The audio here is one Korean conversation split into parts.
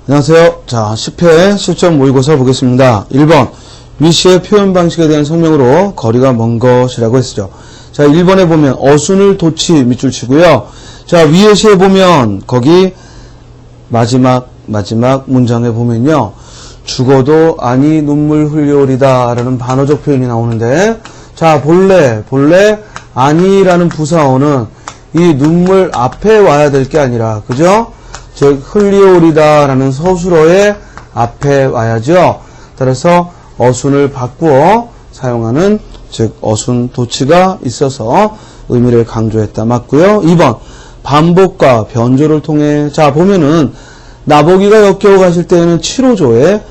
안녕하세요. 자, 10회 실전 모의고사 보겠습니다. 1번, 위시의 표현 방식에 대한 설명으로 거리가 먼 것이라고 했죠. 자, 1번에 보면 어순을 도치 밑줄 치고요. 자, 위에 시에 보면 거기 마지막 문장에 보면요. 죽어도 아니 눈물 흘려오리다 라는 반어적 표현이 나오는데, 자, 본래 아니라는 부사어는 이 눈물 앞에 와야 될 게 아니라, 그죠? 즉 흘리오리다 라는 서술어의 앞에 와야죠. 따라서 어순을 바꾸어 사용하는, 즉 어순 도치가 있어서 의미를 강조했다. 맞고요. 2번 반복과 변조를 통해, 자 보면은 나보기가 역겨워 가실 때에는 7호조의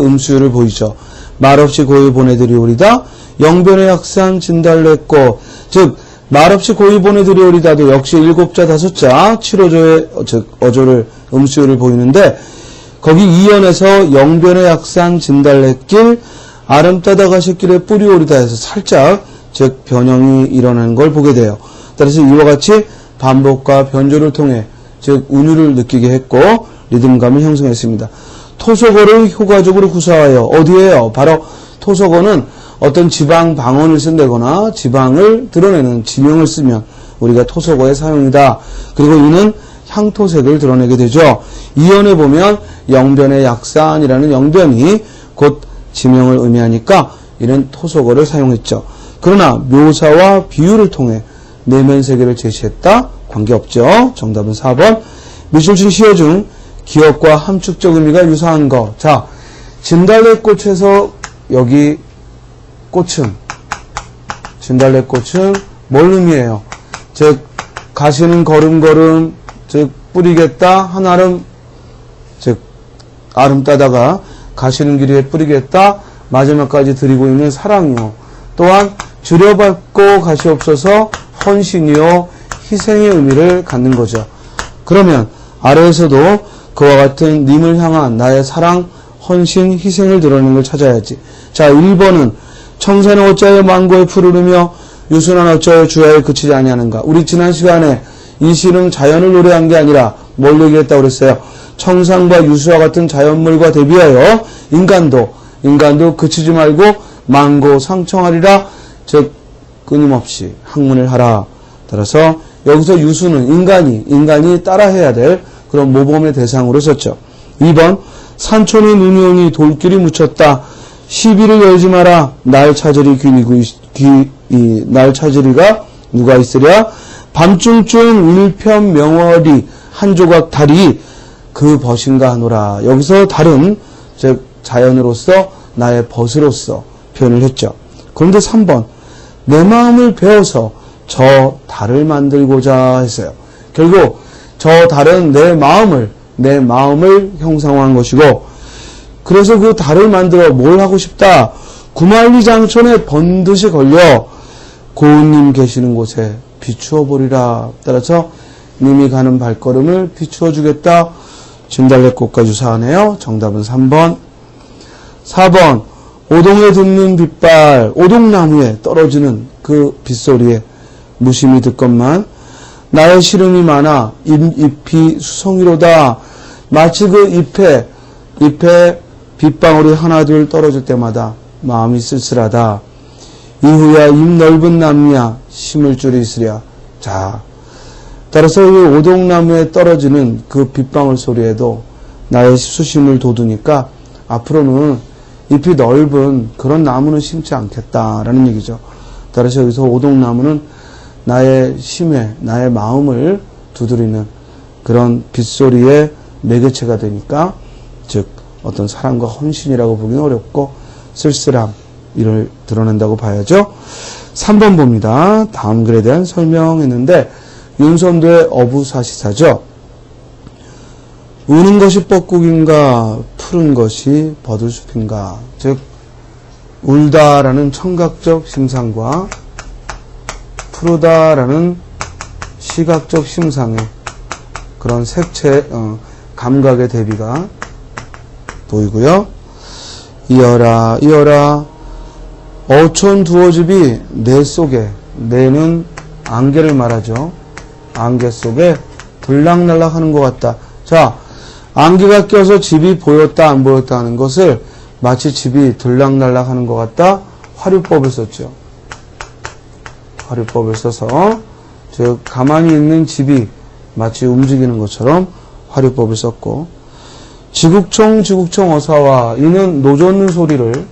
음수율을 보이죠. 말없이 고이 보내드리오리다, 영변의 약산 진달래꽃. 즉 말없이 고이 보내드리오리다도 역시 7자 5자 7호조의 즉 어조를 음수율을 보이는데, 거기 2연에서 영변의 약산 진달래길 아름따다 가실 길에 뿌리오리다 해서 살짝 즉 변형이 일어나는 걸 보게 돼요. 따라서 이와 같이 반복과 변조를 통해 즉 운율을 느끼게 했고 리듬감을 형성했습니다. 토속어를 효과적으로 구사하여, 어디에요? 바로 토속어는 어떤 지방 방언을 쓴다거나 지방을 드러내는 지명을 쓰면 우리가 토속어의 사용이다. 그리고 이는 향토색을 드러내게 되죠. 이연에 보면 영변의 약산이라는 영변이 곧 지명을 의미하니까 이는 토속어를 사용했죠. 그러나 묘사와 비유를 통해 내면 세계를 제시했다. 관계없죠. 정답은 4번. 미술신 시어 중 기억과 함축적 의미가 유사한 거. 자, 진달래꽃에서 여기 진달래꽃은 뭘 의미해요? 즉 가시는 걸음걸음, 즉 뿌리겠다, 한아름, 즉 아름 따다가 가시는 길에 뿌리겠다, 마지막까지 드리고 있는 사랑이요. 또한 줄여밟고 가시옵소서 헌신이요 희생의 의미를 갖는 거죠. 그러면 아래에서도 그와 같은 님을 향한 나의 사랑, 헌신, 희생을 드러내는 걸 찾아야지. 자, 1번은 청산은 어찌하여 망고에 푸르르며 유순한 어찌하여 주야에 그치지 아니하는가. 우리 지난 시간에 이 시는 자연을 노래한 게 아니라 뭘 얘기했다고 그랬어요? 청산과 유수와 같은 자연물과 대비하여 인간도 그치지 말고 망고 상청하리라, 즉 끊임없이 학문을 하라. 따라서 여기서 유수는 인간이 따라해야 될 그런 모범의 대상으로 썼죠. 2번 산촌이 눈이 오니 돌길이 묻혔다. 시비를 열지 마라. 날 찾으리 날 찾으리가 누가 있으랴. 밤중쯤 일편명월이 한 조각 달이 그 벗인가 하노라. 여기서 달은 즉 자연으로서 나의 벗으로서 표현을 했죠. 그런데 3번 내 마음을 베어서 저 달을 만들고자 했어요. 결국 저 달은 내 마음을 형상화한 것이고, 그래서 그 달을 만들어 뭘 하고 싶다? 구만리장천에 번듯이 걸려 고은님 계시는 곳에 비추어 보리라. 따라서 님이 가는 발걸음을 비추어 주겠다. 진달래꽃과 유사하네요. 정답은 3번. 4번 오동에 듣는 빗발, 오동나무에 떨어지는 그 빗소리에 무심히 듣건만 나의 시름이 많아 잎이 수송이로다. 마치 그 잎에 빗방울이 하나둘 떨어질 때마다 마음이 쓸쓸하다. 이후야 입 넓은 나무야 심을 줄이 있으랴. 자, 따라서 이 오동나무에 떨어지는 그 빗방울 소리에도 나의 수심을 돋우니까 앞으로는 잎이 넓은 그런 나무는 심지 않겠다라는 얘기죠. 따라서 여기서 오동나무는 나의 심에, 나의 마음을 두드리는 그런 빗소리의 매개체가 되니까, 즉 어떤 사랑과 헌신이라고 보기는 어렵고 쓸쓸함, 이를 드러낸다고 봐야죠. 3번 봅니다. 다음 글에 대한 설명했는데 윤선도의 어부사시사죠. 우는 것이 뻐국인가 푸른 것이 버들숲인가. 즉 울다라는 청각적 심상과 푸르다라는 시각적 심상의 그런 색채 감각의 대비가 보이고요. 이어라 어촌 두어집이 내 속에, 내는 안개를 말하죠. 안개 속에 들락날락 하는 것 같다. 자, 안개가 껴서 집이 보였다 안 보였다 하는 것을 마치 집이 들락날락 하는 것 같다. 화류법을 썼죠. 화류법을 써서 즉 가만히 있는 집이 마치 움직이는 것처럼 화류법을 썼고, 지국청 어사와 이는 노젓는 소리를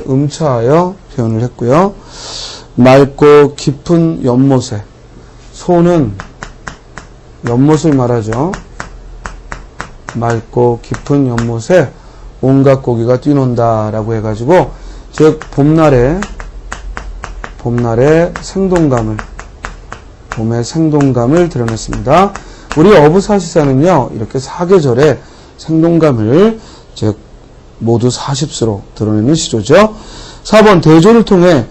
음차하여 표현을 했고요. 맑고 깊은 연못에, 소는 연못을 말하죠. 맑고 깊은 연못에 온갖 고기가 뛰논다 라고 해가지고, 즉 봄의 생동감을 드러냈습니다. 우리 어부사시사는요, 이렇게 사계절의 생동감을 즉 모두 40수로 드러내는 시조죠. 4번, 대조를 통해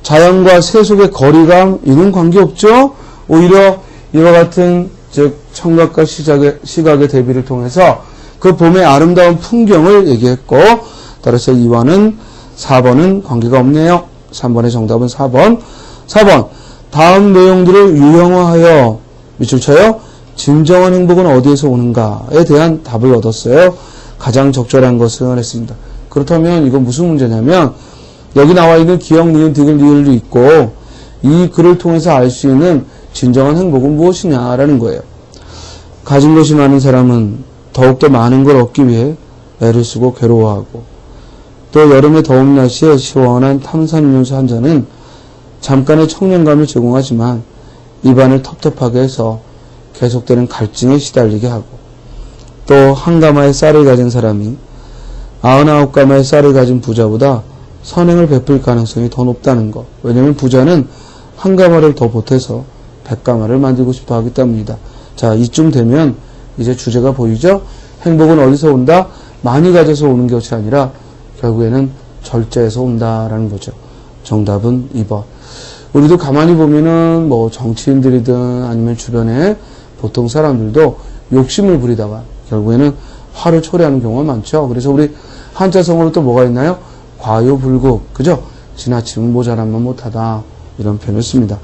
자연과 세속의 거리감, 이는 관계없죠. 오히려 이와 같은 즉 청각과 시각의 대비를 통해서 그 봄의 아름다운 풍경을 얘기했고, 따라서 4번은 관계가 없네요. 3번의 정답은 4번. 4번, 다음 내용들을 유형화하여 밑줄 쳐요. 진정한 행복은 어디에서 오는가에 대한 답을 얻었어요. 가장 적절한 것은 했습니다. 그렇다면 이건 무슨 문제냐면, 여기 나와 있는 기역, 니은, 디귿, 리을도 있고, 이 글을 통해서 알 수 있는 진정한 행복은 무엇이냐라는 거예요. 가진 것이 많은 사람은 더욱더 많은 걸 얻기 위해 애를 쓰고 괴로워하고, 또 여름의 더운 날씨에 시원한 탄산음료수 한 잔은 잠깐의 청량감을 제공하지만 입안을 텁텁하게 해서 계속되는 갈증에 시달리게 하고, 또 한 가마의 쌀을 가진 사람이 99가마의 쌀을 가진 부자보다 선행을 베풀 가능성이 더 높다는 것. 왜냐하면 부자는 한 가마를 더 보태서 100가마를 만들고 싶어 하기 때문이다. 자, 이쯤 되면 이제 주제가 보이죠? 행복은 어디서 온다? 많이 가져서 오는 것이 아니라 결국에는 절제에서 온다라는 거죠. 정답은 2번. 우리도 가만히 보면은 뭐 정치인들이든 아니면 주변에 보통 사람들도 욕심을 부리다가 결국에는 화를 초래하는 경우가 많죠. 그래서 우리 한자성어로 또 뭐가 있나요? 과요불급, 그죠? 지나치면 모자라면 못하다, 이런 표현을 씁니다.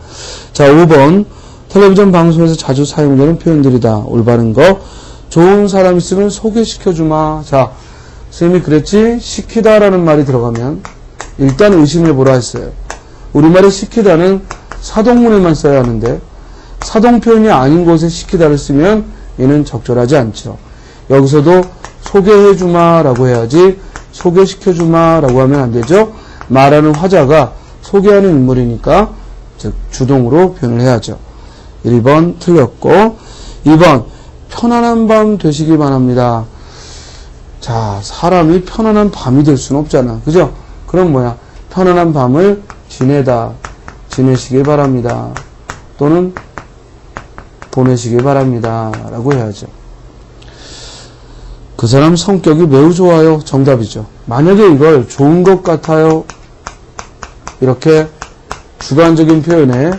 자, 5번, 텔레비전 방송에서 자주 사용되는 표현들이다. 올바른 거, 좋은 사람 있으면 소개시켜주마. 자, 선생님이 그랬지, 시키다라는 말이 들어가면 일단 의심해보라 했어요. 우리말에 시키다는 사동문에만 써야 하는데, 사동 표현이 아닌 곳에 시키다를 쓰면 얘는 적절하지 않죠. 여기서도 소개해주마 라고 해야지 소개시켜주마 라고 하면 안 되죠. 말하는 화자가 소개하는 인물이니까 즉 주동으로 표현을 해야죠. 1번 틀렸고, 2번 편안한 밤 되시길 바랍니다. 자, 사람이 편안한 밤이 될 수는 없잖아, 그죠? 그럼 뭐야? 편안한 밤을 지내시길 바랍니다. 또는 보내시길 바랍니다 라고 해야죠. 그 사람 성격이 매우 좋아요. 정답이죠. 만약에 이걸 좋은 것 같아요, 이렇게 주관적인 표현에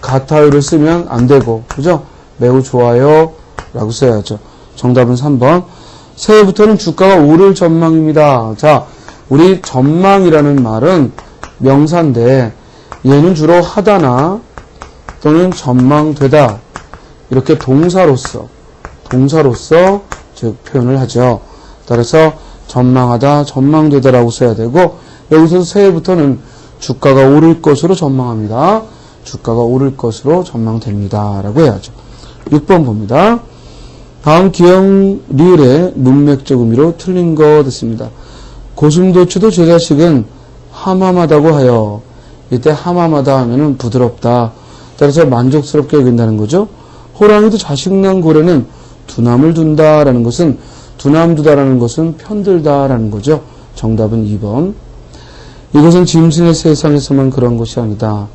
같아요를 쓰면 안 되고, 그죠? 매우 좋아요 라고 써야죠. 정답은 3번. 새해부터는 주가가 오를 전망입니다. 자, 우리 전망이라는 말은 명사인데 얘는 주로 하다나 또는 전망되다, 이렇게 동사로서 즉 표현을 하죠. 따라서 전망하다, 전망되다라고 써야 되고, 여기서 새해부터는 주가가 오를 것으로 전망합니다. 주가가 오를 것으로 전망됩니다 라고 해야죠. 6번 봅니다. 다음 기역 리을의 문맥적 의미로 틀린 것 됐습니다. 고슴도치도 제 자식은 함함하다고 하여, 이때 함함하다 하면은 부드럽다, 따라서 만족스럽게 여긴다는 거죠. 호랑이도 자식 낳은 고래는 두남을 둔다라는 것은, 두남 두다라는 것은 편들다라는 거죠. 정답은 2번. 이것은 짐승의 세상에서만 그런 것이 아니다.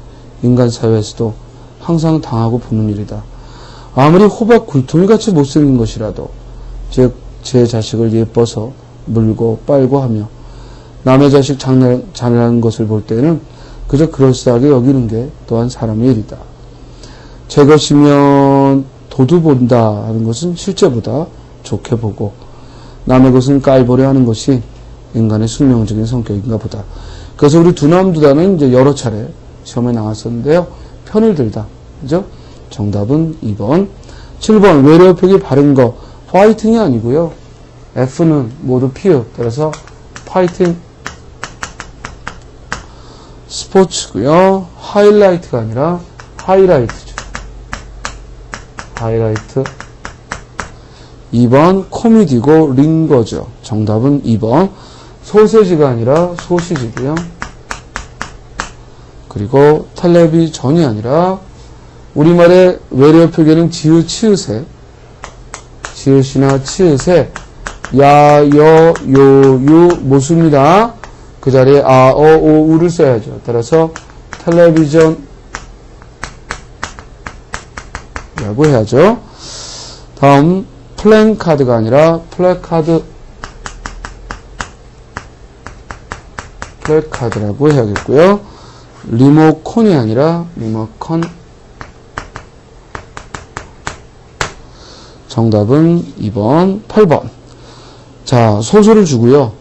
인간 사회에서도 항상 당하고 보는 일이다. 아무리 호박 굴통이같이 못생긴 것이라도, 즉 제 자식을 예뻐서 물고 빨고 하며 남의 자식 잘나는 것을 볼 때는 그저 그럴싸하게 여기는 게 또한 사람의 일이다. 제 것이면 도두 본다 하는 것은 실제보다 좋게 보고, 남의 것은 깔보려 하는 것이 인간의 숙명적인 성격인가 보다. 그래서 우리 두남두다는 이제 여러 차례 시험에 나왔었는데요. 편을 들다. 그죠? 정답은 2번. 7번 외래어 표기 바른 거. 화이팅이 아니고요. F는 모두 피읍. 따라서 파이팅. 스포츠고요. 하이라이트가 아니라 하이라이트죠. 하이라이트. 2번 코미디고 링거죠. 정답은 2번. 소세지가 아니라 소시지고요. 그리고 텔레비전이 아니라 우리말의 외래어 표기는 지읒, 치읒에 지읒이나 치읒에 야, 여, 요, 유 모수입니다. 그 자리에 아, 어, 오, 우를 써야죠. 따라서 텔레비전 라고 해야죠. 다음 플랜카드가 아니라 플래카드 플래카드라고 해야겠고요. 리모컨이 아니라 리모컨. 정답은 2번, 8번. 자, 소설을 주고요.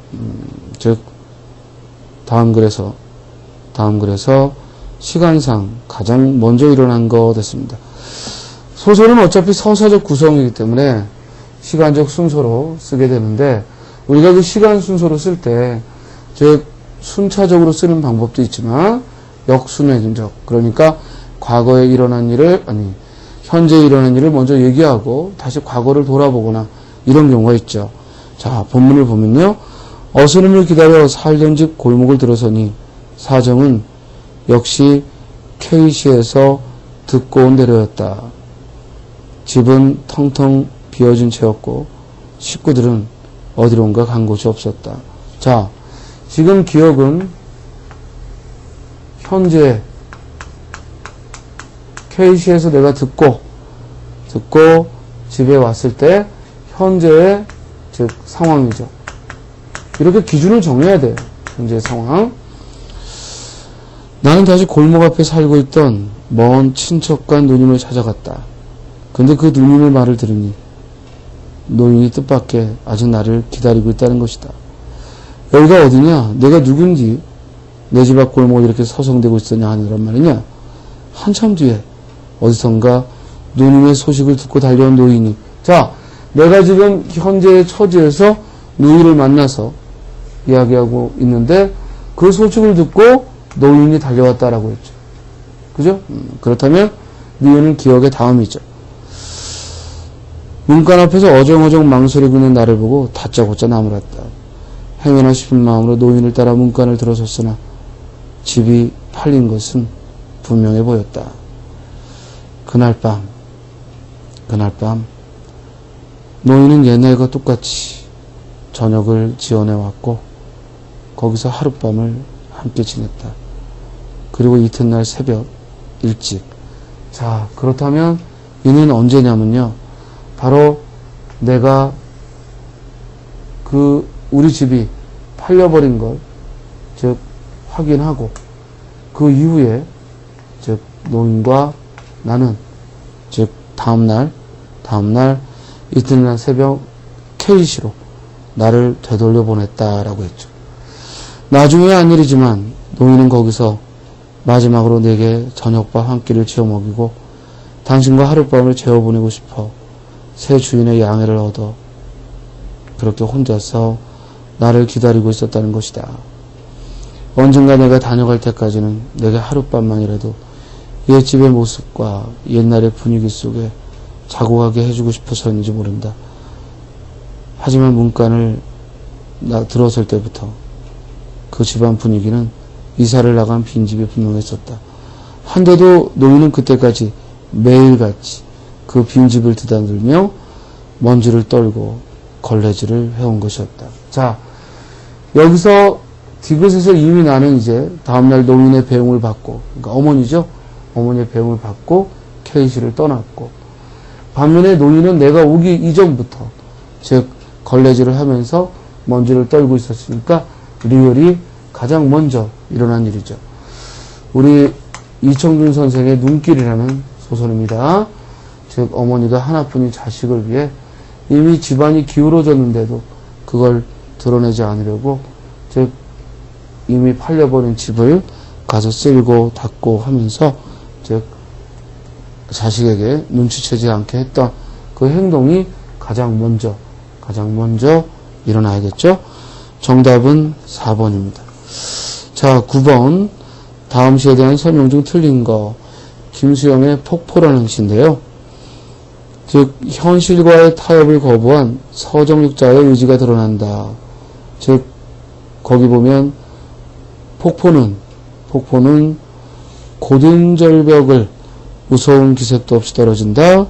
즉 다음 글에서 시간상 가장 먼저 일어난 거 됐습니다. 소설은 어차피 서사적 구성이기 때문에 시간적 순서로 쓰게 되는데 우리가 그 시간 순서로 쓸 때 즉 순차적으로 쓰는 방법도 있지만 역순회적, 그러니까 과거에 일어난 일을 현재 일어난 일을 먼저 얘기하고 다시 과거를 돌아보거나 이런 경우가 있죠. 자, 본문을 보면요. 어스름을 기다려 살던 집 골목을 들어서니 사정은 역시 K시에서 듣고 온 대로였다. 집은 텅텅 비어진 채였고 식구들은 어디론가 간 곳이 없었다. 자, 지금 기억은 현재 K시에서 내가 듣고 집에 왔을 때 현재의 즉 상황이죠. 이렇게 기준을 정해야 돼요. 현재의 상황. 나는 다시 골목 앞에 살고 있던 먼 친척과 누님을 찾아갔다. 근데 그 누님의 말을 들으니 노인이 뜻밖의 아직 나를 기다리고 있다는 것이다. 여기가 어디냐? 내가 누군지 내 집 앞 골목에 이렇게 서성대고 있었냐 하느란 말이냐? 한참 뒤에 어디선가 누님의 소식을 듣고 달려온 노인이, 자, 내가 지금 현재의 처지에서 누이를 만나서 이야기하고 있는데 그 소식을 듣고 노인이 달려왔다라고 했죠. 그죠? 그렇다면 누이는 기억의 다음이죠. 문간 앞에서 어정어정 망설이고 있는 나를 보고 다짜고짜 나무랐다. 행여나 싶은 마음으로 노인을 따라 문간을 들어섰으나 집이 팔린 것은 분명해 보였다. 그날 밤 노인은 옛날과 똑같이 저녁을 지어내왔고 거기서 하룻밤을 함께 지냈다. 그리고 이튿날 새벽 일찍. 자, 그렇다면 이는 언제냐면요, 바로 내가 우리 집이 팔려버린 걸 즉 확인하고 그 이후에 즉 노인과 나는 즉 다음날 이튿날 새벽 K시로 나를 되돌려 보냈다라고 했죠. 나중에 한 일이지만 노인은 거기서 마지막으로 내게 저녁밥 한 끼를 지어 먹이고 당신과 하룻밤을 재워보내고 싶어 새 주인의 양해를 얻어 그렇게 혼자서 나를 기다리고 있었다는 것이다. 언젠가 내가 다녀갈 때까지는 내게 하룻밤만이라도 옛집의 모습과 옛날의 분위기 속에 자고 가게 해주고 싶어서인지 모른다. 하지만 문간을 들어설 때부터 그 집안 분위기는 이사를 나간 빈집이 분명했었다. 한데도 노인은 그때까지 매일같이 그 빈집을 드나들며 먼지를 떨고 걸레질을 해온 것이었다. 자, 여기서 디귿에서 이미 나는 이제 다음날 노인의 배웅을 받고, 그러니까 어머니죠. 어머니의 배웅을 받고 K시를 떠났고, 반면에 노인은 내가 오기 이전부터 즉 걸레질을 하면서 먼지를 떨고 있었으니까 리얼이 가장 먼저 일어난 일이죠. 우리 이청준 선생의 눈길이라는 소설입니다. 즉 어머니가 하나뿐인 자식을 위해 이미 집안이 기울어졌는데도 그걸 드러내지 않으려고 즉 이미 팔려버린 집을 가서 쓸고 닦고 하면서 즉 자식에게 눈치채지 않게 했던 그 행동이 가장 먼저 일어나야겠죠. 정답은 4번입니다. 자, 9번 다음 시에 대한 설명 중 틀린 거 김수영의 폭포라는 시인데요. 즉 현실과의 타협을 거부한 서정육자의 의지가 드러난다. 즉 거기 보면 폭포는 고든 절벽을 무서운 기색도 없이 떨어진다.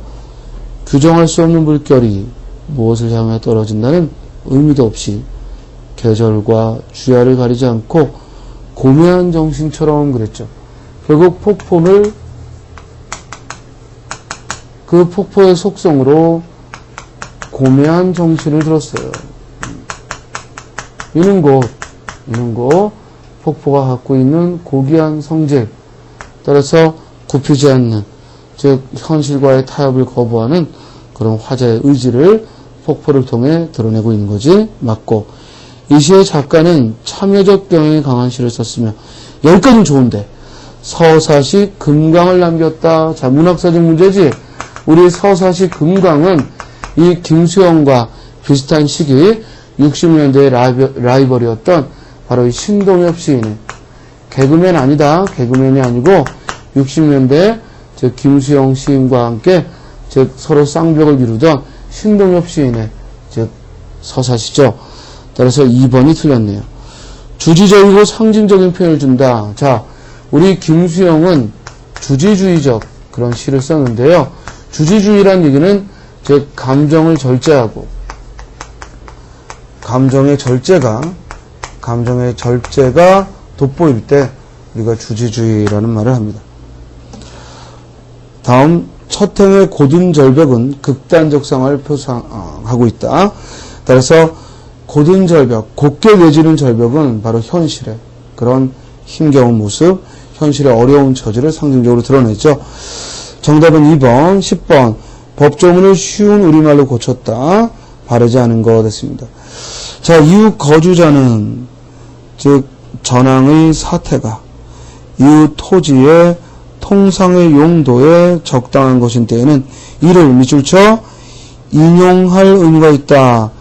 규정할 수 없는 물결이 무엇을 향해 떨어진다는 의미도 없이 계절과 주야를 가리지 않고 고매한 정신처럼 그랬죠. 결국 폭포를 그 폭포의 속성으로 고매한 정신을 들었어요. 이는 곧 폭포가 갖고 있는 고귀한 성질, 따라서 굽히지 않는, 즉 현실과의 타협을 거부하는 그런 화자의 의지를 폭포를 통해 드러내고 있는 거지. 맞고, 이 시의 작가는 참여적 경향이 강한 시를 썼으며 여기까지는 좋은데 서사시 금강을 남겼다. 자, 문학사적 문제지. 우리 서사시 금강은 이 김수영과 비슷한 시기 60년대의 라이벌이었던 바로 이 신동엽 시인의 개그맨 아니다. 개그맨이 아니고 60년대 즉 김수영 시인과 함께 즉 서로 쌍벽을 이루던 신동엽 시인의 즉 서사시죠. 따라서 2번이 틀렸네요. 주지적이고 상징적인 표현을 준다. 자, 우리 김수영은 주지주의적 그런 시를 썼는데요. 주지주의란 얘기는 즉 감정의 절제가 돋보일 때 우리가 주지주의라는 말을 합니다. 다음 첫 행의 고든 절벽은 극단적 상황을 표상하고 있다. 따라서 고든 절벽, 곧게 내지는 절벽은 바로 현실의 그런 힘겨운 모습, 현실의 어려운 처지를 상징적으로 드러냈죠. 정답은 2번, 10번. 법조문을 쉬운 우리말로 고쳤다. 바르지 않은 것 됐습니다. 자, 이웃 거주자는 즉 전황의 사태가 이웃 토지의 통상의 용도에 적당한 것인 때에는 이를 밑줄 쳐 인용할 의무가 있다.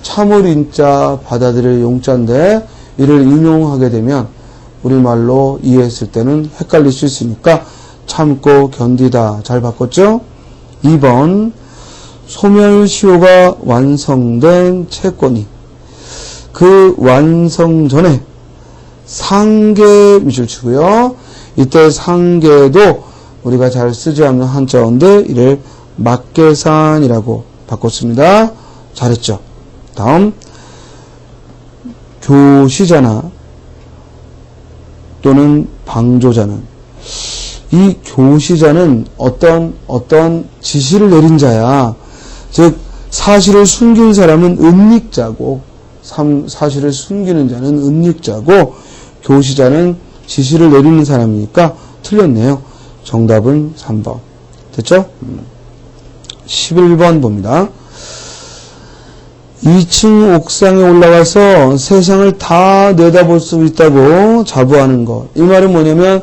참을 인자 받아들일 용자인데 이를 인용하게 되면 우리말로 이해했을 때는 헷갈릴 수 있으니까 참고 견디다. 잘 바꿨죠? 2번 소멸시효가 완성된 채권이 그 완성 전에 상계 밑줄 치고요. 이때 상계도 우리가 잘 쓰지 않는 한자어인데 이를 막계산이라고 바꿨습니다. 잘했죠? 다음 교시자나 또는 방조자는 이 교시자는 어떤 지시를 내린 자야. 즉 사실을 숨긴 사람은 은닉자고 사실을 숨기는 자는 은닉자고 교시자는 지시를 내리는 사람이니까 틀렸네요. 정답은 3번. 됐죠? 11번 봅니다. 2층 옥상에 올라가서 세상을 다 내다볼 수 있다고 자부하는 것. 이 말은 뭐냐면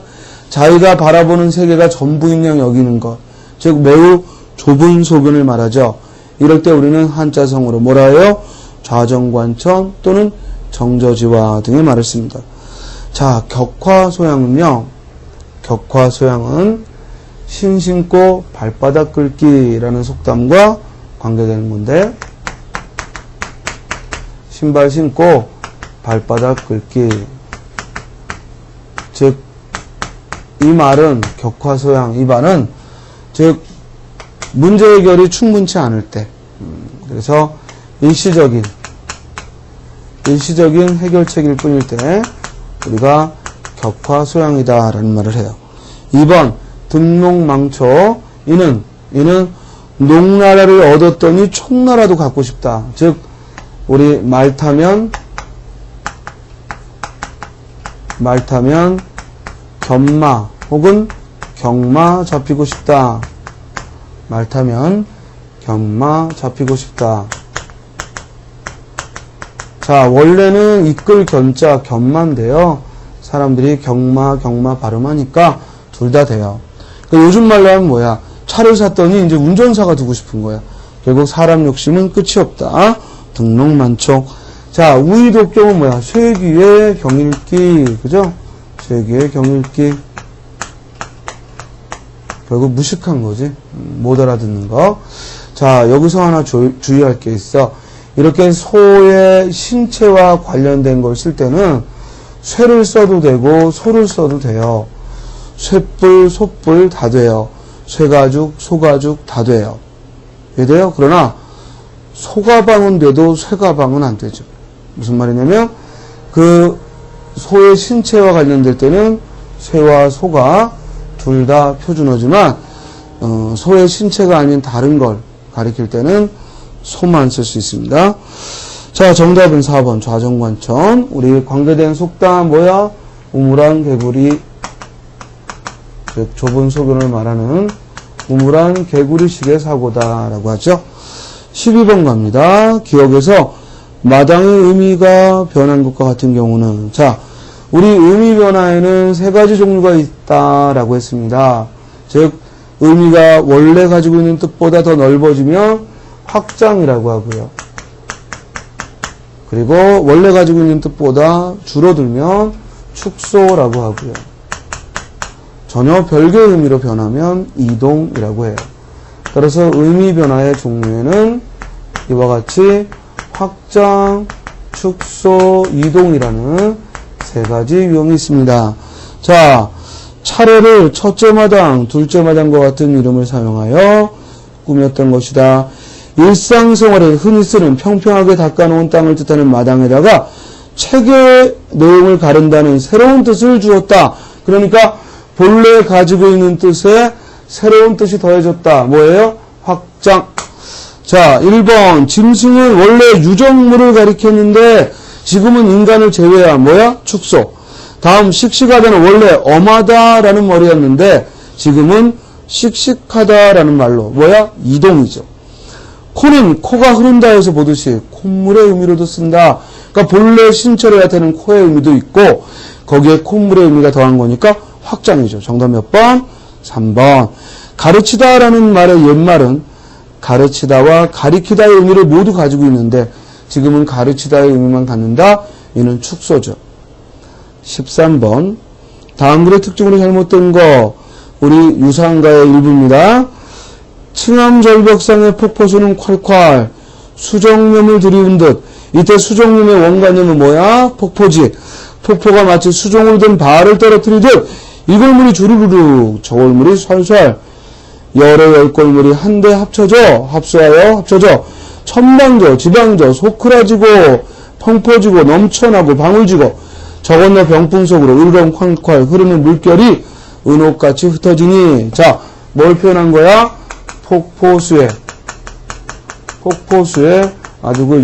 자기가 바라보는 세계가 전부인 양 여기는 것. 즉 매우 좁은 소견을 말하죠. 이럴 때 우리는 한자성어로 뭐라 해요? 좌정관천 또는 정저지화 등의 말을 씁니다. 자, 격화소양은요. 격화소양은 신 신고 발바닥 긁기라는 속담과 관계되는 건데 신발 신고 발바닥 긁기. 즉 이 말은 격화소양 이 말은 즉 문제 해결이 충분치 않을 때 그래서 일시적인 해결책일 뿐일 때 우리가 격화소양이다라는 말을 해요. 2번 등록망초 이는 농나라를 얻었더니 총나라도 갖고 싶다. 즉 우리 말 타면 견마 혹은 경마 잡히고 싶다. 말 타면 견마 잡히고 싶다. 자, 원래는 이끌 견자 견마인데요. 사람들이 경마 발음하니까 둘 다 돼요. 그러니까 요즘 말로 하면 뭐야? 차를 샀더니 이제 운전사가 두고 싶은 거야. 결국 사람 욕심은 끝이 없다. 등록 만족. 자, 우의독경은 뭐야? 쇠귀의 경읽기. 그죠? 쇠귀의 경읽기. 결국 무식한 거지. 못 알아듣는 거. 자, 여기서 하나 주의할 게 있어. 이렇게 소의 신체와 관련된 걸 쓸 때는 쇠를 써도 되고 소를 써도 돼요. 쇠뿔, 소뿔 다 돼요. 쇠가죽, 소가죽 다 돼요. 이해돼요? 그러나 소가방은 돼도 쇠가방은 안 되죠. 무슨 말이냐면 그 소의 신체와 관련될 때는 쇠와 소가 둘 다 표준어지만 소의 신체가 아닌 다른 걸 가리킬 때는 소만 쓸 수 있습니다. 자, 정답은 4번 좌정관천. 우리 관계된 속담 뭐야? 우물안 개구리, 즉 좁은 소견을 말하는 우물안 개구리식의 사고다라고 하죠. 12번 갑니다. 기억에서 마당의 의미가 변한 것과 같은 경우는, 자, 우리 의미 변화에는 세 가지 종류가 있다라고 했습니다. 즉 의미가 원래 가지고 있는 뜻보다 더 넓어지면 확장이라고 하고요. 그리고 원래 가지고 있는 뜻보다 줄어들면 축소라고 하고요. 전혀 별개의 의미로 변하면 이동이라고 해요. 따라서 의미 변화의 종류에는 이와 같이 확장, 축소, 이동이라는 세 가지 유형이 있습니다. 자, 차례를 첫째 마당, 둘째 마당과 같은 이름을 사용하여 꾸몄던 것이다. 일상생활에 흔히 쓰는 평평하게 닦아놓은 땅을 뜻하는 마당에다가 책의 내용을 가른다는 새로운 뜻을 주었다. 그러니까 본래 가지고 있는 뜻에 새로운 뜻이 더해졌다. 뭐예요? 확장. 자, 1번 짐승은 원래 유정물을 가리켰는데 지금은 인간을 제외한 뭐야? 축소. 다음 씩씩하다는 원래 엄하다라는 말이었는데 지금은 씩씩하다라는 말로 뭐야? 이동이죠. 코는 코가 흐른다에서 보듯이 콧물의 의미로도 쓴다. 그러니까 본래 신체를 나타내는 코의 의미도 있고 거기에 콧물의 의미가 더한 거니까 확장이죠. 정답 몇 번? 3번. 가르치다라는 말의 옛말은 가르치다와 가리키다의 의미를 모두 가지고 있는데 지금은 가르치다의 의미만 갖는다. 이는 축소죠. 13번. 다음 글의 특징으로 잘못된 거 우리 유상가의 일부입니다. 층암절벽상의 폭포수는 콸콸 수정염을 들이운 듯. 이때 수정염의 원관념은 뭐야? 폭포지. 폭포가 마치 수정으로 된 발을 떨어뜨리듯 이골물이 주르르르 저골물이 솔솔 여러 열골물이 한데 합쳐져 천방져 지방져 소크라지고 펑퍼지고 넘쳐나고 방울지고 저 건너 병풍 속으로 으르렁 콸콸 흐르는 물결이 은옥같이 흩어지니. 자, 뭘 표현한 거야? 폭포수의 아주 그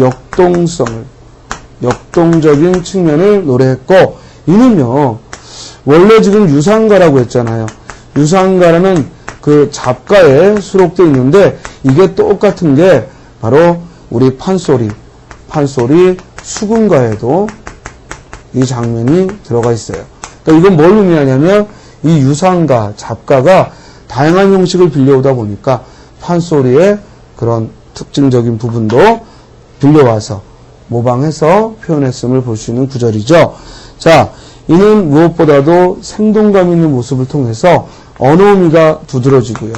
역동적인 측면을 노래했고, 이는요 원래 지금 유상가라고 했잖아요. 유상가라는 그 잡가에 수록되어 있는데 이게 똑같은 게 바로 우리 판소리 수군가에도 이 장면이 들어가 있어요. 그러니까 이건 뭘 의미하냐면 이 유상가, 잡가가 다양한 형식을 빌려오다 보니까 판소리의 그런 특징적인 부분도 빌려와서 모방해서 표현했음을 볼 수 있는 구절이죠. 자, 이는 무엇보다도 생동감 있는 모습을 통해서 언어미가 두드러지고요.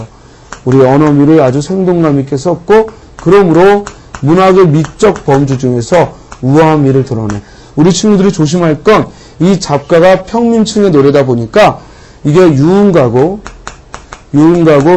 우리 언어미를 아주 생동감 있게 썼고, 그러므로 문학의 미적 범주 중에서 우아미를 드러내. 우리 친구들이 조심할 건 이 잡가가 평민층의 노래다 보니까 이게 유흥가고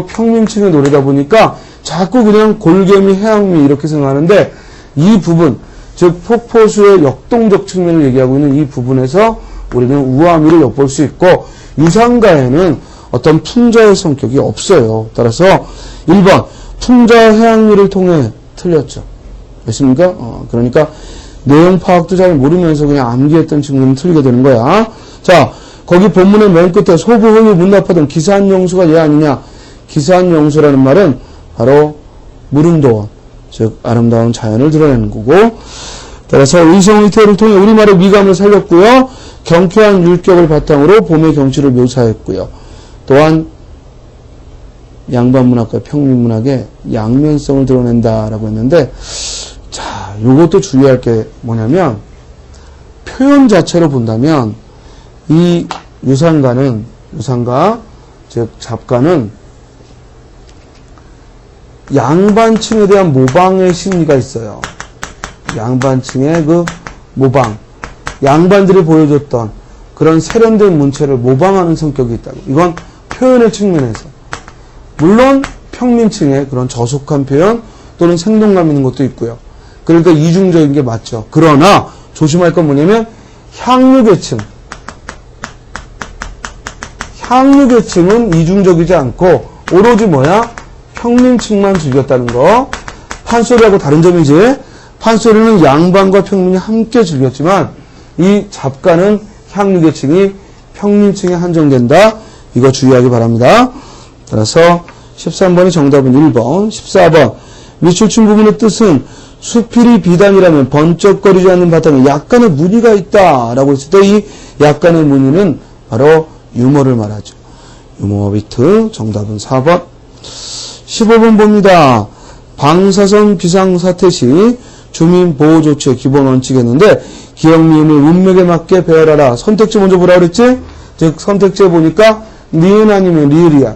평민층의 노래다 보니까 자꾸 그냥 골개미, 해양미 이렇게 생각하는데 이 부분, 즉 폭포수의 역동적 측면을 얘기하고 있는 이 부분에서 우리는 우아미를 엿볼 수 있고, 유상가에는 어떤 풍자의 성격이 없어요. 따라서 1번 풍자 해양미를 통해 틀렸죠. 됐습니까? 그러니까 내용 파악도 잘 모르면서 그냥 암기했던 친구는 틀리게 되는 거야. 자, 거기 본문의 맨 끝에 소부흥이 문납하던 기사한 영수가 얘 아니냐. 기사한 영수라는 말은 바로 무릉도원, 즉 아름다운 자연을 드러내는 거고, 따라서 의성의태를 통해 우리말의 미감을 살렸고요. 경쾌한 율격을 바탕으로 봄의 경치를 묘사했고요. 또한 양반문학과 평민문학의 양면성을 드러낸다라고 했는데, 자, 요것도 주의할 게 뭐냐면, 표현 자체로 본다면, 이 유상가, 즉, 잡가는 양반층에 대한 모방의 심리가 있어요. 양반층의 그 모방. 양반들이 보여줬던 그런 세련된 문체를 모방하는 성격이 있다고. 이건 표현의 측면에서. 물론 평민층의 그런 저속한 표현 또는 생동감 있는 것도 있고요. 그러니까 이중적인 게 맞죠. 그러나 조심할 건 뭐냐면 향유계층은 이중적이지 않고 오로지 뭐야? 평민층만 즐겼다는 거. 판소리하고 다른 점이지. 판소리는 양반과 평민이 함께 즐겼지만 이 잡가는 향유계층이 평민층에 한정된다. 이거 주의하기 바랍니다. 따라서 13번이 정답은 1번. 14번 밑줄친 부분의 뜻은 수필이 비단이라면 번쩍거리지 않는 바탕에 약간의 무늬가 있다 라고 했을 때 이 약간의 무늬는 바로 유머를 말하죠. 유머 비트. 정답은 4번. 15번 봅니다. 방사선 비상사태 시 주민보호조치의 기본 원칙이었는데 기억미음을 문맥에 맞게 배열하라. 선택지 먼저 보라 그랬지? 즉 선택지에 보니까 니은 아니면 리을이야.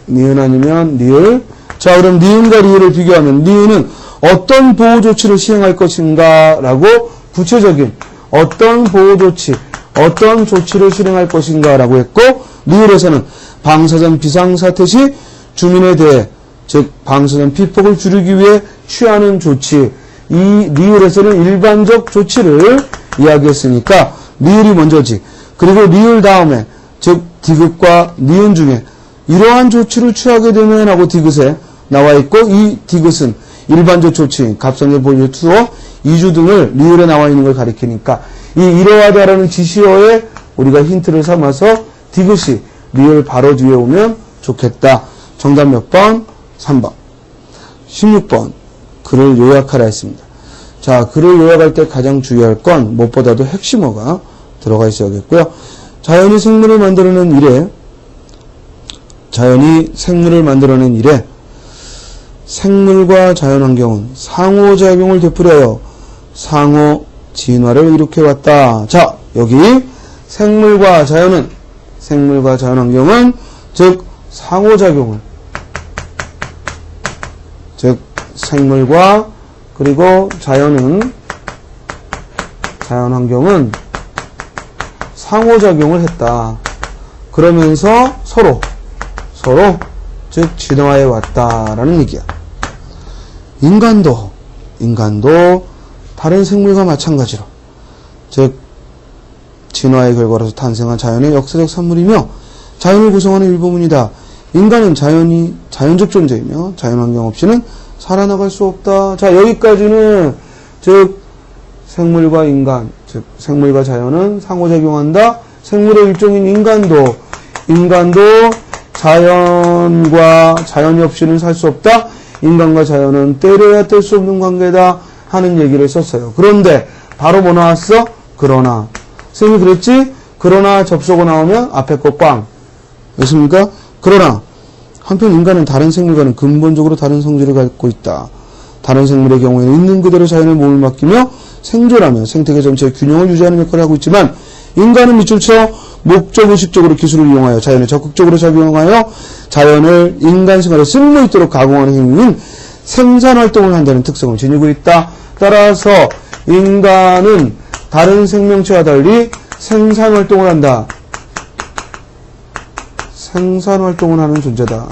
니은 아니면 리을. 자, 그럼 니은과 리을을 비교하면 니은은 어떤 보호조치를 시행할 것인가 라고 구체적인 어떤 보호조치, 어떤 조치를 실행할 것인가 라고 했고, 리을에서는 방사선 비상사태 시 주민에 대해, 즉 방사선 피폭을 줄이기 위해 취하는 조치, 이 리을에서는 일반적 조치를 이야기했으니까 리을이 먼저지. 그리고 리을 다음에, 즉 디귿과 니은 중에 이러한 조치를 취하게 되면 하고 디귿에 나와 있고, 이 디귿은 일반적 조치, 갑성의 본유, 투어, 이주 등을 리을에 나와 있는 걸 가리키니까 이 이러하다라는 지시어에 우리가 힌트를 삼아서 디귿이 리을 바로 뒤에 오면 좋겠다. 정답 몇 번? 3번. 16번. 글을 요약하라 했습니다. 자, 글을 요약할 때 가장 주의할 건 무엇보다도 핵심어가 들어가 있어야겠고요. 자연이 생물을 만들어낸 이래 생물과 자연환경은 상호작용을 되풀이하여 상호 진화를 일으켜왔다. 자, 여기 생물과 자연환경은 즉 상호작용을, 즉 생물과 그리고 자연환경은 상호작용을 했다. 그러면서 서로 즉 진화해 왔다라는 얘기야. 인간도 다른 생물과 마찬가지로 즉 진화의 결과로서 탄생한 자연의 역사적 산물이며 자연을 구성하는 일부분이다. 인간은 자연적 존재이며 자연환경 없이는 살아나갈 수 없다. 자, 여기까지는 즉 생물과 자연은 상호작용한다. 생물의 일종인 인간도 자연이 없이는 살 수 없다. 인간과 자연은 때려야 뗄 수 없는 관계다 하는 얘기를 썼어요. 그런데 바로 뭐 나왔어? 그러나. 선생님이 그랬지? 그러나 접속어 나오면 앞에 거 꽝. 됐습니까? 그러나 한편 인간은 다른 생물과는 근본적으로 다른 성질을 갖고 있다. 다른 생물의 경우에는 있는 그대로 자연의 몸을 맡기며 생존하며 생태계 전체의 균형을 유지하는 역할을 하고 있지만 인간은 밑줄쳐 목적의식적으로 기술을 이용하여 자연에 적극적으로 작용하여 자연을 인간 생활에 쓸모있도록 가공하는 행위인 생산활동을 한다는 특성을 지니고 있다. 따라서 인간은 다른 생명체와 달리 생산활동을 한다. 생산활동을 하는 존재다.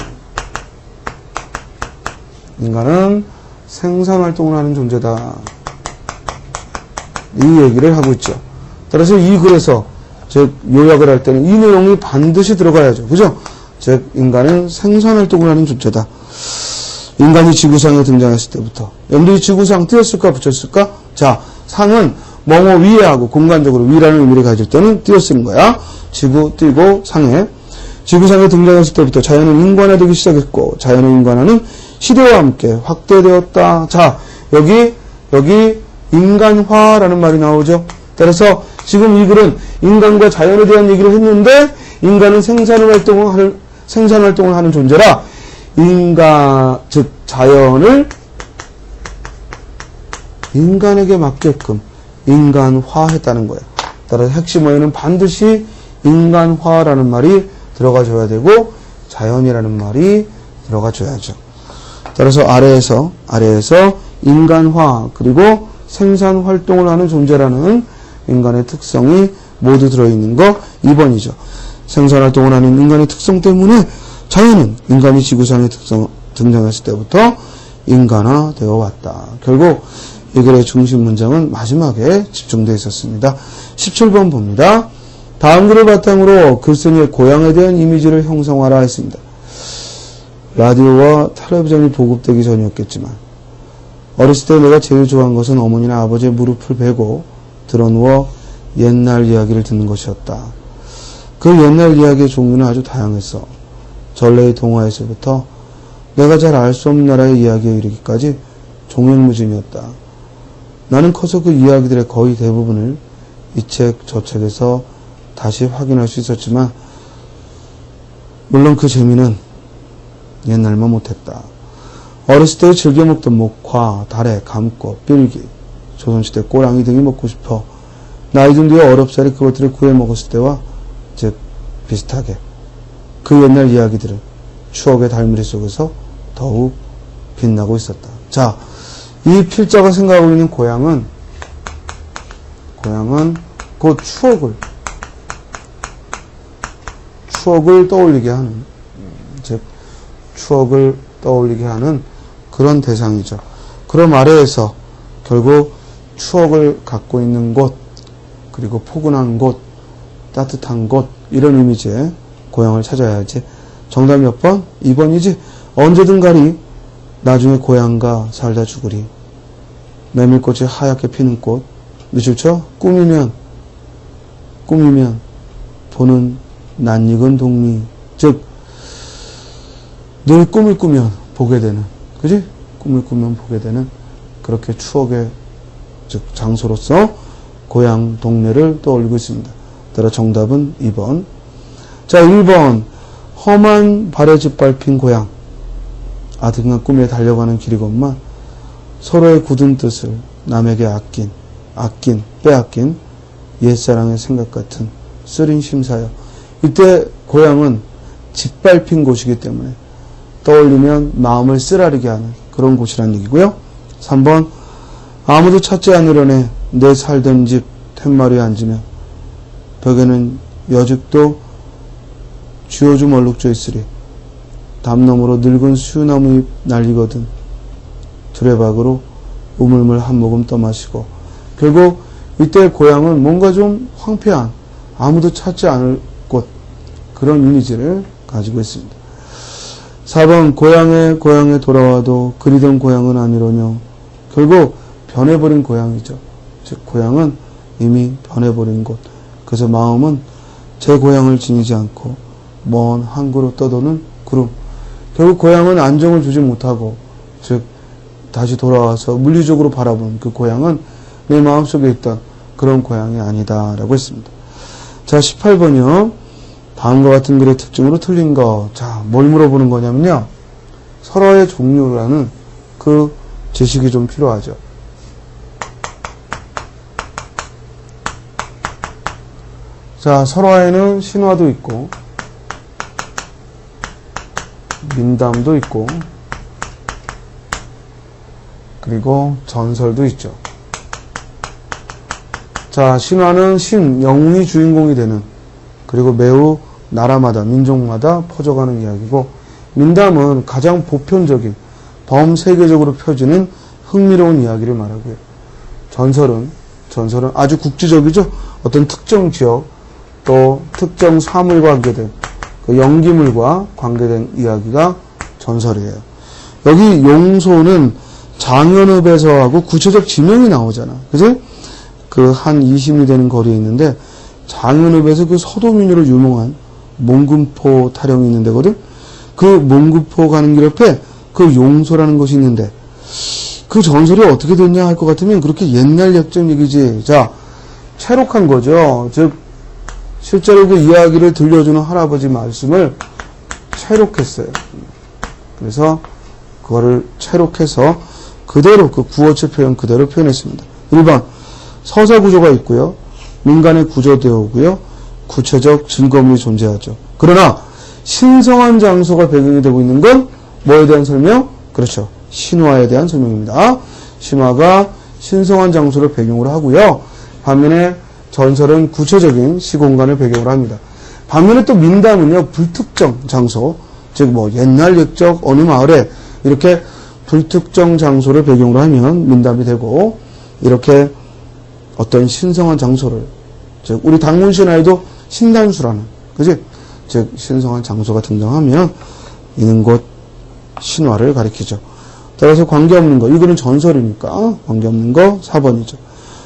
인간은 생산활동을 하는 존재다. 이 얘기를 하고 있죠. 따라서 이 글에서 즉 요약을 할 때는 이 내용이 반드시 들어가야죠. 그죠? 즉 인간은 생산활동을 하는 존재다. 인간이 지구상에 등장했을 때부터 여러분들이 지구상 띄었을까 붙였을까? 자, 상은 뭐뭐 위에 하고 공간적으로 위라는 의미를 가질 때는 띄어 쓰는 거야. 지구 띄고 상에. 지구상에 등장했을 때부터 자연은 인간화되기 시작했고 자연의 인간화는 시대와 함께 확대되었다. 자, 여기 인간화라는 말이 나오죠. 따라서 지금 이 글은 인간과 자연에 대한 얘기를 했는데 인간은 생산활동을 하는 존재라 즉 자연을 인간에게 맞게끔 인간화했다는 거예요. 따라서 핵심어에는 반드시 인간화라는 말이 들어가줘야 되고 자연이라는 말이 들어가줘야죠. 따라서 아래에서 인간화 그리고 생산활동을 하는 존재라는 인간의 특성이 모두 들어있는 거 2번이죠. 생산활동을 하는 인간의 특성 때문에 자연은 인간이 지구상에 등장했을 때부터 인간화되어 왔다. 결국 이 글의 중심 문장은 마지막에 집중되어 있었습니다. 17번 봅니다. 다음 글을 바탕으로 글쓴이의 고향에 대한 이미지를 형성하라 했습니다. 라디오와 텔레비전이 보급되기 전이었겠지만 어렸을 때 내가 제일 좋아한 것은 어머니나 아버지의 무릎을 베고 드러누워 옛날 이야기를 듣는 것이었다. 그 옛날 이야기의 종류는 아주 다양했어. 전래의 동화에서부터 내가 잘 알 수 없는 나라의 이야기에 이르기까지 종횡무진이었다. 나는 커서 그 이야기들의 거의 대부분을 이 책 저 책에서 다시 확인할 수 있었지만 물론 그 재미는 옛날만 못했다. 어렸을 때 즐겨 먹던 목화, 다래, 감꽃, 삘기, 조선시대 꼬랑이 등이 먹고 싶어 나이 든 뒤에 어렵사리 그것들을 구해 먹었을 때와 즉 비슷하게 그 옛날 이야기들은 추억의 달무리 속에서 더욱 빛나고 있었다. 자, 이 필자가 생각하고 있는 고향은 곧 추억을 떠올리게 하는, 즉 추억을 떠올리게 하는 그런 대상이죠. 그럼 아래에서 결국 추억을 갖고 있는 곳, 그리고 포근한 곳, 따뜻한 곳, 이런 이미지의 고향을 찾아야지. 정답 몇 번? 2번이지. 언제든 가리 나중에 고향가 살다 죽으리. 메밀꽃이 하얗게 피는 꽃. 좋죠? 꿈이면 보는 낯익은 동리. 즉 늘 꿈을 꾸면 보게 되는, 그지? 꿈을 꾸면 보게 되는 그렇게 추억의 즉 장소로서 고향 동네를 떠올리고 있습니다. 따라 정답은 2번. 자, 1번. 험한 발에 짓밟힌 고향. 아득한 꿈에 달려가는 길이건만 서로의 굳은 뜻을 남에게 빼앗긴 옛사랑의 생각 같은 쓰린 심사여. 이때 고향은 짓밟힌 곳이기 때문에 떠올리면 마음을 쓰라리게 하는 그런 곳이라는 얘기고요. 3번. 아무도 찾지 않으려네 내 살던 집 툇마루에 앉으며 벽에는 여직도 쥐어주 멀룩져 있으리. 담 너머로 늙은 수나무 잎 날리거든 두레박으로 우물물 한 모금 떠마시고. 결국 이때 고향은 뭔가 좀 황폐한, 아무도 찾지 않을 곳, 그런 이미지를 가지고 있습니다. 4번. 고향에 돌아와도 그리던 고향은 아니로뇨. 결국 변해버린 고향이죠. 즉 고향은 이미 변해버린 곳. 그래서 마음은 제 고향을 지니지 않고 먼 항구로 떠도는 구름. 결국 고향은 안정을 주지 못하고, 즉 다시 돌아와서 물리적으로 바라본 그 고향은 내 마음속에 있던 그런 고향이 아니다 라고 했습니다. 자, 18번이요. 다음과 같은 글의 특징으로 틀린 거. 자, 뭘 물어보는 거냐면요, 설화의 종류라는 그 지식이 좀 필요하죠. 자, 설화에는 신화도 있고 민담도 있고 그리고 전설도 있죠. 자, 신화는 영웅이 주인공이 되는, 그리고 매우 나라마다 민족마다 퍼져가는 이야기고, 민담은 가장 보편적인 범세계적으로 펴지는 흥미로운 이야기를 말하고요. 전설은 아주 국지적이죠. 어떤 특정 지역 또 특정 사물과 관계된, 그 연기물과 관계된 이야기가 전설이에요. 여기 용소는 장현읍에서 하고 구체적 지명이 나오잖아. 그지? 그 한 20리 되는 거리에 있는데, 장현읍에서 그 서도민으로 유명한 몽금포 타령이 있는 데거든? 그 몽금포 가는 길 옆에 그 용소라는 것이 있는데, 그 전설이 어떻게 됐냐 할 것 같으면 그렇게 옛날 역적 얘기지. 자, 체록한 거죠. 즉 실제로 그 이야기를 들려주는 할아버지 말씀을 체록했어요. 그래서 그거를 체록해서 그대로 그 구어체 표현 그대로 표현했습니다. 1번 서사 구조가 있고요. 민간의 구조되어 오고요. 구체적 증거물이 존재하죠. 그러나 신성한 장소가 배경이 되고 있는 건 뭐에 대한 설명? 그렇죠. 신화에 대한 설명입니다. 신화가 신성한 장소를 배경으로 하고요. 반면에 전설은 구체적인 시공간을 배경으로 합니다. 반면에 또 민담은요, 불특정 장소, 즉 뭐 옛날 옛적 어느 마을에 이렇게 불특정 장소를 배경으로 하면 민담이 되고, 이렇게 어떤 신성한 장소를, 즉 우리 당군 신화에도 신단수라는, 그지? 즉 신성한 장소가 등장하면 이는 곧 신화를 가리키죠. 따라서 관계없는 거, 이거는 전설이니까 관계없는 거 4번이죠.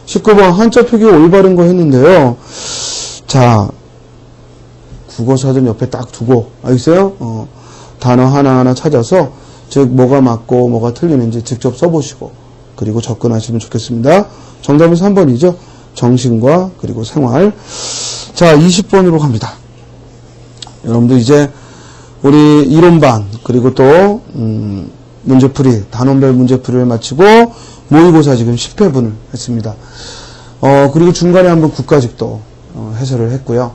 19번 한자 표기 올바른 거 했는데요. 자, 국어사전 옆에 딱 두고, 알겠어요? 단어 하나하나 찾아서, 즉 뭐가 맞고 뭐가 틀리는지 직접 써보시고 그리고 접근하시면 좋겠습니다. 정답은 3번이죠. 정신과 그리고 생활. 자, 20번으로 갑니다. 여러분들 이제 우리 이론반 그리고 또 문제풀이, 단원별 문제풀이를 마치고 모의고사 지금 10회분을 했습니다. 그리고 중간에 한번 국가직도 해설을 했고요.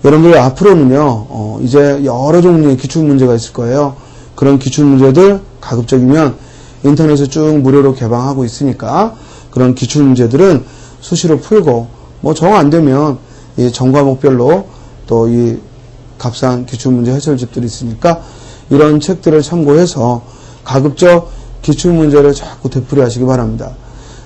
여러분들 앞으로는요, 이제 여러 종류의 기출문제가 있을 거예요. 그런 기출문제들 가급적이면 인터넷에 쭉 무료로 개방하고 있으니까 그런 기출문제들은 수시로 풀고, 뭐 정 안 되면 이 전과목별로 또 이 값싼 기출문제 해설집들이 있으니까 이런 책들을 참고해서 가급적 기출문제를 자꾸 되풀이 하시기 바랍니다.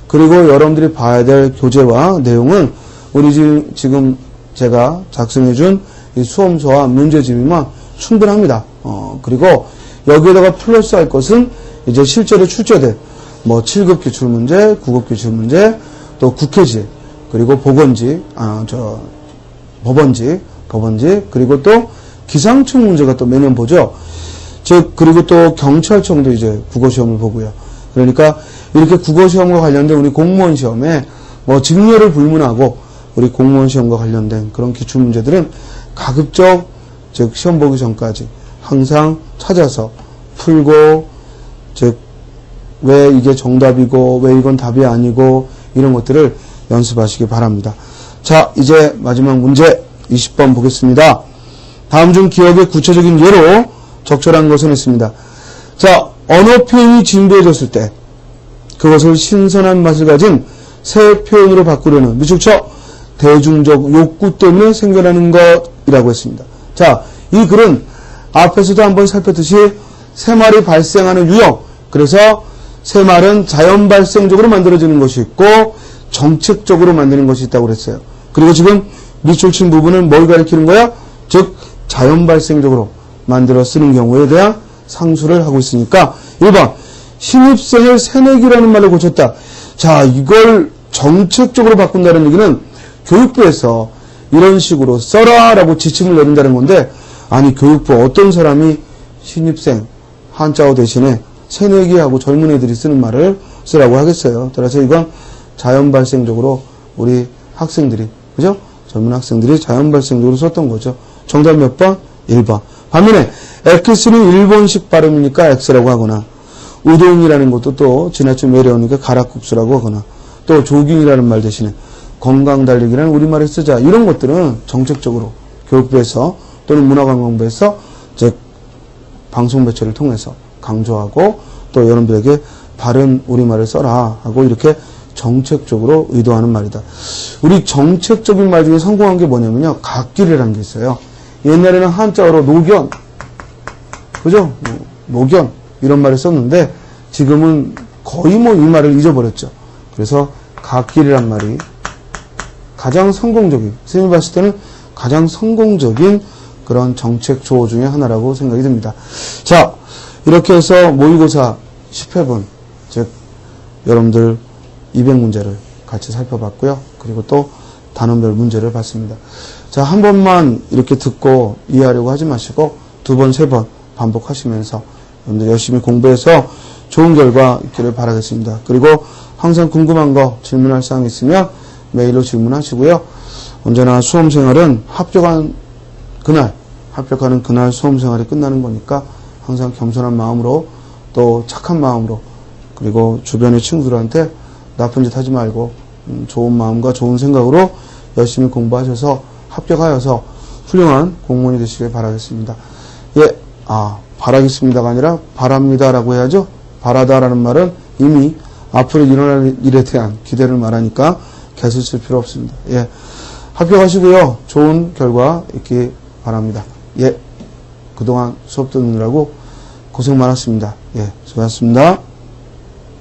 그리고 여러분들이 봐야 될 교재와 내용은 우리 지금 제가 작성해준 이 수험서와 문제집이면 충분합니다. 그리고 여기에다가 플러스 할 것은 이제 실제로 출제된 뭐 7급 기출문제, 9급 기출문제, 또 국회지, 그리고 법원지, 그리고 또 기상청 문제가 또 매년 보죠. 즉, 그리고 또 경찰청도 이제 국어시험을 보고요. 그러니까 이렇게 국어시험과 관련된 우리 공무원 시험에 뭐 직렬을 불문하고 우리 공무원 시험과 관련된 그런 기출문제들은 가급적, 즉, 시험 보기 전까지 항상 찾아서 풀고, 즉, 왜 이게 정답이고, 왜 이건 답이 아니고, 이런 것들을 연습하시기 바랍니다. 자, 이제 마지막 문제 20번 보겠습니다. 다음 중 기억의 구체적인 예로 적절한 것은 있습니다. 자, 언어 표현이 진부해졌을 때 그것을 신선한 맛을 가진 새 표현으로 바꾸려는 미축처 대중적 욕구 때문에 생겨나는 것이라고 했습니다. 자, 이 글은 앞에서도 한번 살폈듯이 새말이 발생하는 유형, 그래서 새말은 자연 발생적으로 만들어지는 것이 있고 정책적으로 만드는 것이 있다고 그랬어요. 그리고 지금 밑줄 친 부분은 뭘 가리키는 거야? 즉 자연 발생적으로 만들어 쓰는 경우에 대한 상수를 하고 있으니까 1번 신입생을 새내기라는 말을 고쳤다. 자, 이걸 정책적으로 바꾼다는 얘기는 교육부에서 이런 식으로 써라 라고 지침을 내린다는 건데, 아니 교육부 어떤 사람이 신입생 한자어 대신에 새내기하고 젊은 애들이 쓰는 말을 쓰라고 하겠어요. 따라서 이건 자연 발생적으로 우리 학생들이, 그죠? 젊은 학생들이 자연 발생적으로 썼던 거죠. 정답 몇 번? 1번. 반면에 X는 일본식 발음이니까 X라고 하거나, 우동이라는 것도 또 지나친 외래어니까 가락국수라고 하거나, 또 조깅이라는 말 대신에 건강 달리기라는 우리말을 쓰자. 이런 것들은 정책적으로 교육부에서 또는 문화관광부에서 즉 방송 매체를 통해서 강조하고 또 여러분들에게 바른 우리말을 써라 하고 이렇게 정책적으로 의도하는 말이다. 우리 정책적인 말 중에 성공한 게 뭐냐면요, 갓길이라는 게 있어요. 옛날에는 한자어로 노견, 그죠? 노견 이런 말을 썼는데 지금은 거의 뭐 이 말을 잊어버렸죠. 그래서 갓길이란 말이 가장 성공적인, 선생님이 봤을 때는 가장 성공적인 그런 정책 조어 중에 하나라고 생각이 듭니다. 자, 이렇게 해서 모의고사 10회분, 즉 여러분들 200문제를 같이 살펴봤고요. 그리고 또 단원별 문제를 봤습니다. 자, 한 번만 이렇게 듣고 이해하려고 하지 마시고 2번, 3번 반복하시면서 여러분들 열심히 공부해서 좋은 결과 있기를 바라겠습니다. 그리고 항상 궁금한 거, 질문할 사항 있으면 메일로 질문하시고요. 언제나 수험생활은 합격하는 그날 수험생활이 끝나는 거니까 항상 겸손한 마음으로 또 착한 마음으로 그리고 주변의 친구들한테 나쁜 짓 하지 말고 좋은 마음과 좋은 생각으로 열심히 공부하셔서 합격하여서 훌륭한 공무원이 되시길 바라겠습니다. 예, 바라겠습니다가 아니라 바랍니다라고 해야죠. 바라다라는 말은 이미 앞으로 일어날 일에 대한 기대를 말하니까 개수 쓸 필요 없습니다. 예, 합격하시고요. 좋은 결과 있기 바랍니다. 예, 그동안 수업 듣느라고 고생 많았습니다. 예, 수고하셨습니다.